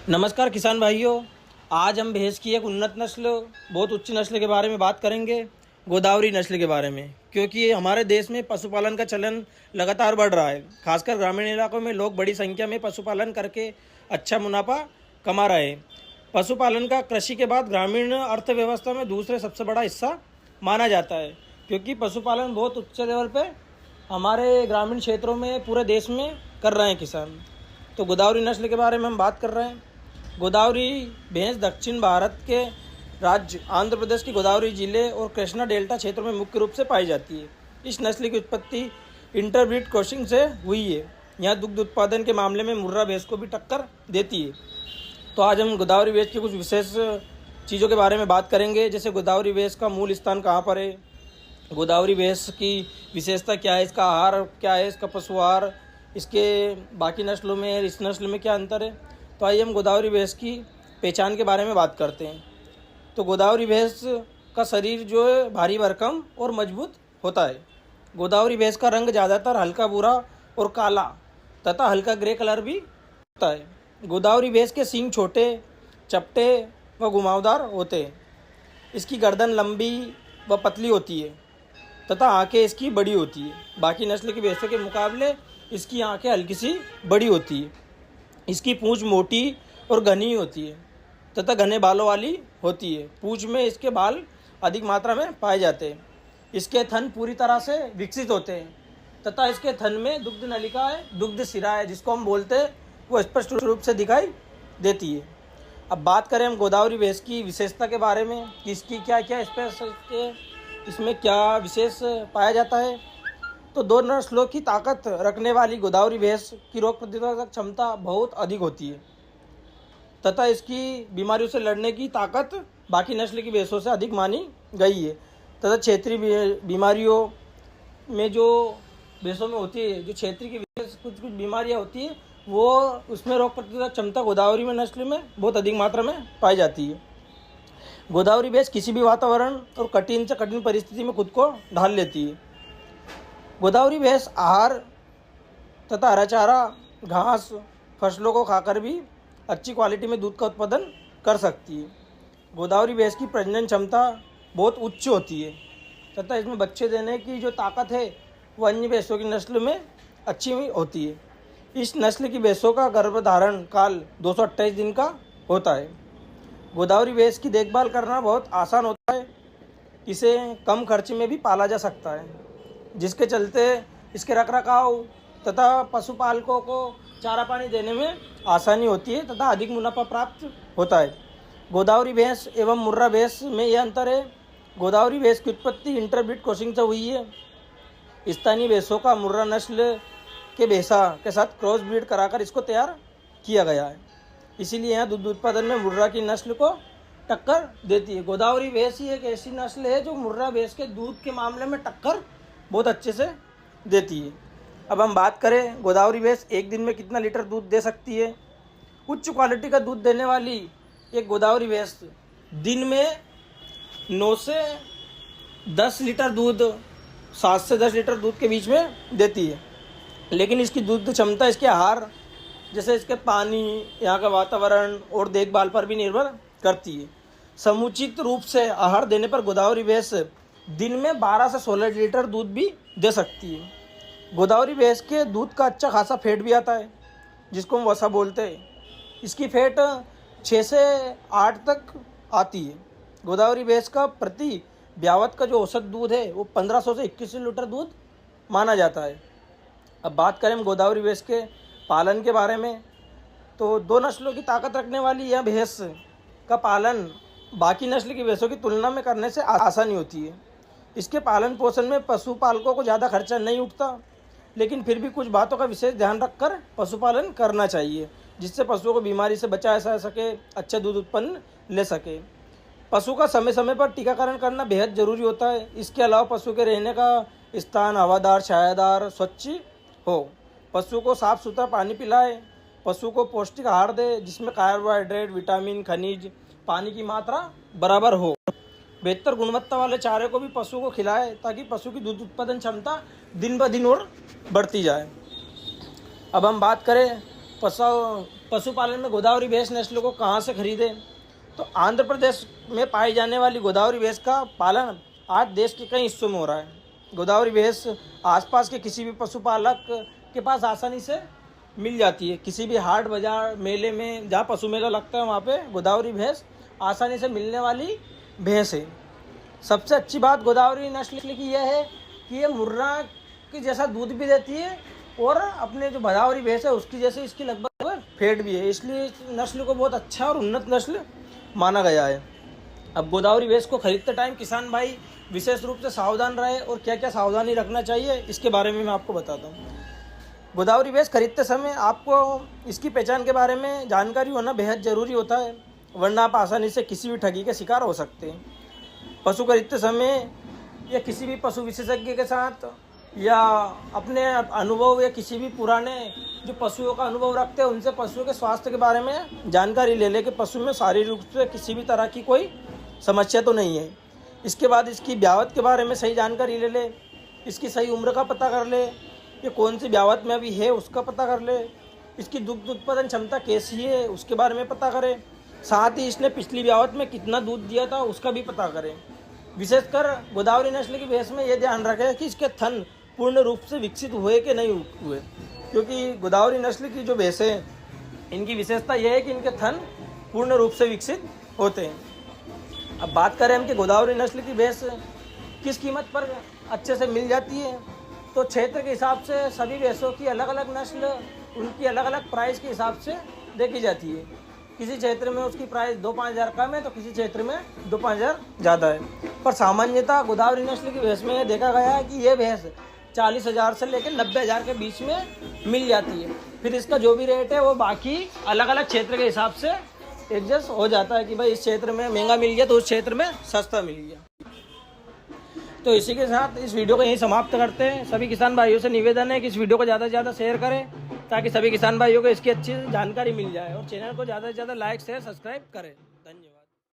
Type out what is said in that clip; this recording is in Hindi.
नमस्कार किसान भाइयों। आज हम भैंस की एक उन्नत नस्ल, बहुत उच्च नस्ल के बारे में बात करेंगे, गोदावरी नस्ल के बारे में। क्योंकि हमारे देश में पशुपालन का चलन लगातार बढ़ रहा है। खासकर ग्रामीण इलाकों में लोग बड़ी संख्या में पशुपालन करके अच्छा मुनाफा कमा रहे हैं। पशुपालन का कृषि के बाद ग्रामीण अर्थव्यवस्था में दूसरे सबसे बड़ा हिस्सा माना जाता है। क्योंकि पशुपालन बहुत उच्च लेवल पर हमारे ग्रामीण क्षेत्रों में, पूरे देश में कर रहे हैं किसान। तो गोदावरी नस्ल के बारे में हम बात कर रहे हैं। गोदावरी भैंस दक्षिण भारत के राज्य आंध्र प्रदेश के गोदावरी जिले और कृष्णा डेल्टा क्षेत्रों में मुख्य रूप से पाई जाती है। इस नस्ल की उत्पत्ति इंटरब्रीड क्रॉसिंग से हुई है। यहाँ दुग्ध उत्पादन के मामले में मुर्रा भैंस को भी टक्कर देती है। तो आज हम गोदावरी भैंस की कुछ विशेष चीज़ों के बारे में बात करेंगे, जैसे गोदावरी भैंस का मूल स्थान कहाँ पर है, गोदावरी भैंस की विशेषता क्या है, इसका आहार क्या है, इसका पशु आहार, इसके बाकी नस्लों में इस नस्ल में क्या अंतर है। तो आइए हम गोदावरी भैंस की पहचान के बारे में बात करते हैं। तो गोदावरी भैंस का शरीर जो है भारी भरकम और मजबूत होता है। गोदावरी भैंस का रंग ज़्यादातर हल्का भूरा और काला तथा हल्का ग्रे कलर भी होता है। गोदावरी भैंस के सींग छोटे, चपटे व घुमावदार होते हैं। इसकी गर्दन लंबी व पतली होती है तथा आंखें इसकी बड़ी होती है। बाकी नस्ल की भैंसों के मुकाबले इसकी आंखें हल्की सी बड़ी होती है। इसकी पूंछ मोटी और घनी होती है तथा घने बालों वाली होती है। पूंछ में इसके बाल अधिक मात्रा में पाए जाते हैं। इसके थन पूरी तरह से विकसित होते हैं तथा इसके थन में दुग्ध नलिका है, दुग्ध शिरा है जिसको हम बोलते हैं, वो स्पष्ट रूप से दिखाई देती है। अब बात करें हम गोदावरी भैंस की विशेषता के बारे में कि इसकी क्या क्या स्पेशल है, इसमें क्या विशेष पाया जाता है। तो दो नस्लों की ताकत रखने वाली गोदावरी भैंस की रोग प्रतिरोधक क्षमता बहुत अधिक होती है तथा इसकी बीमारियों से लड़ने की ताकत बाकी नस्ल की भैंसों से अधिक मानी गई है। तथा क्षेत्रीय बीमारियों में जो भैंसों में होती है, जो क्षेत्रीय की कुछ बीमारियां होती है, वो उसमें रोग प्रतिरोधक क्षमता गोदावरी में नस्ल में बहुत अधिक मात्रा में पाई जाती है। गोदावरी भैंस किसी भी वातावरण और कठिन से कठिन परिस्थिति में खुद को ढाल लेती है। गोदावरी भैंस आहार तथा हरा चारा, घास, फसलों को खाकर भी अच्छी क्वालिटी में दूध का उत्पादन कर सकती है। गोदावरी भैंस की प्रजनन क्षमता बहुत उच्च होती है तथा इसमें बच्चे देने की जो ताकत है वो अन्य भैंसों की नस्ल में अच्छी होती है। इस नस्ल की भैंसों का गर्भधारण काल 228 दिन का होता है। गोदावरी भैंस की देखभाल करना बहुत आसान होता है। इसे कम खर्च में भी पाला जा सकता है, जिसके चलते इसके रखरखाव तथा पशुपालकों को चारा पानी देने में आसानी होती है तथा अधिक मुनाफा प्राप्त होता है। गोदावरी भैंस एवं मुर्रा भैंस में यह अंतर है। गोदावरी भैंस की उत्पत्ति इंटरब्रीड क्रॉसिंग से हुई है। स्थानीय भैंसों का मुर्रा नस्ल के भैंसा के साथ क्रॉस ब्रीड कराकर इसको तैयार किया गया है। इसीलिए यहाँ दूध उत्पादन में मुर्रा की नस्ल को टक्कर देती है। गोदावरी भैंस ही एक ऐसी नस्ल है जो मुर्रा भैंस के दूध के मामले में टक्कर बहुत अच्छे से देती है। अब हम बात करें गोदावरी भैंस एक दिन में कितना लीटर दूध दे सकती है। उच्च क्वालिटी का दूध देने वाली एक गोदावरी भैंस दिन में 9 से 10 लीटर दूध, 7 से 10 लीटर दूध के बीच में देती है। लेकिन इसकी दूध क्षमता इसके आहार, जैसे इसके पानी, यहाँ का वातावरण और देखभाल पर भी निर्भर करती है। समुचित रूप से आहार देने पर गोदावरी भैंस दिन में 12 से 16 लीटर दूध भी दे सकती है। गोदावरी भैंस के दूध का अच्छा खासा फैट भी आता है, जिसको हम वसा बोलते हैं। इसकी फैट 6 से 8 तक आती है। गोदावरी भैंस का प्रति ब्यावत का जो औसत दूध है वो 1500 से 2100 लीटर दूध माना जाता है। अब बात करें हम गोदावरी भैंस के पालन के बारे में, तो दो नस्लों की ताकत रखने वाली यह भैंस का पालन बाकी नस्ल की भैंसों की तुलना में करने से आसानी होती है। इसके पालन पोषण में पशुपालकों को ज़्यादा खर्चा नहीं उठता, लेकिन फिर भी कुछ बातों का विशेष ध्यान रखकर पशुपालन करना चाहिए, जिससे पशुओं को बीमारी से बचाया जा सके, अच्छा दूध उत्पन्न ले सके। पशु का समय समय पर टीकाकरण करना बेहद ज़रूरी होता है। इसके अलावा पशु के रहने का स्थान हवादार, छायादार, स्वच्छ हो। पशु को साफ सुथरा पानी पिलाए। पशु को पौष्टिक आहार दे, जिसमें कार्बोहाइड्रेट, विटामिन, खनिज, पानी की मात्रा बराबर हो। बेहतर गुणवत्ता वाले चारे को भी पशु को खिलाए, ताकि पशु की दूध उत्पादन क्षमता दिन ब दिन और बढ़ती जाए। अब हम बात करें पशुपालन में गोदावरी भैंस नस्ल को कहाँ से खरीदें? तो आंध्र प्रदेश में पाई जाने वाली गोदावरी भैंस का पालन आज देश के कई हिस्सों में हो रहा है। गोदावरी भैंस आसपास के किसी भी पशुपालक के पास आसानी से मिल जाती है। किसी भी हाट बाजार मेले में जहाँ पशु मेला लगता है वहाँ पे गोदावरी भैंस आसानी से मिलने वाली भैंस है। सबसे अच्छी बात गोदावरी नस्ल की यह है कि ये मुर्रा की जैसा दूध भी देती है और अपने जो गोदावरी भैंस है उसकी जैसे इसकी लगभग फेट भी है, इसलिए इस नस्ल को बहुत अच्छा और उन्नत नस्ल माना गया है। अब गोदावरी भैंस को खरीदते टाइम किसान भाई विशेष रूप से सावधान रहे और क्या क्या सावधानी रखना चाहिए इसके बारे में मैं आपको बताता हूँ। गोदावरी भैंस खरीदते समय आपको इसकी पहचान के बारे में जानकारी होना बेहद ज़रूरी होता है, वरना आप आसानी से किसी भी ठगी के शिकार हो सकते हैं। पशु खरीदते समय या किसी भी पशु विशेषज्ञ के साथ या अपने अनुभव या किसी भी पुराने जो पशुओं का अनुभव रखते हैं उनसे पशुओं के स्वास्थ्य के बारे में जानकारी ले ले कि पशु में शारीरिक रूप से किसी भी तरह की कोई समस्या तो नहीं है। इसके बाद इसकी ब्यावत के बारे में सही जानकारी ले ले, इसकी सही उम्र का पता कर ले, ये कौन सी ब्यावत में अभी है उसका पता कर ले, इसकी दुग्ध उत्पादन क्षमता कैसी है उसके बारे में पता करें, साथ ही इसने पिछली ब्यावत में कितना दूध दिया था उसका भी पता करें। विशेषकर गोदावरी नस्ल की भैंस में ये ध्यान रखें कि इसके थन पूर्ण रूप से विकसित हुए कि नहीं हुए, क्योंकि गोदावरी नस्ल की जो भैंस है इनकी विशेषता यह है कि इनके थन पूर्ण रूप से विकसित होते हैं। अब बात करें हम कि गोदावरी नस्ल की भैंस किस कीमत पर अच्छे से मिल जाती है, तो क्षेत्र के हिसाब से सभी भैंसों की अलग अलग नस्ल उनकी अलग अलग प्राइस के हिसाब से देखी जाती है। किसी क्षेत्र में उसकी प्राइस 2-5 हज़ार कम है तो किसी क्षेत्र में 2-5 हज़ार ज़्यादा है, पर सामान्यतः गोदावरी नस्ल की भैंस में देखा गया है कि ये भैंस 40,000 से लेकर 90,000 के बीच में मिल जाती है। फिर इसका जो भी रेट है वो बाकी अलग अलग क्षेत्र के हिसाब से एडजस्ट हो जाता है कि भाई इस क्षेत्र में महंगा मिल गया तो उस क्षेत्र में सस्ता मिल गया। तो इसी के साथ इस वीडियो को यहीं समाप्त करते हैं। सभी किसान भाइयों से निवेदन है कि इस वीडियो को ज़्यादा से ज़्यादा शेयर करें ताकि सभी किसान भाइयों को इसकी अच्छी जानकारी मिल जाए और चैनल को ज़्यादा से ज़्यादा लाइक शेयर सब्सक्राइब करें।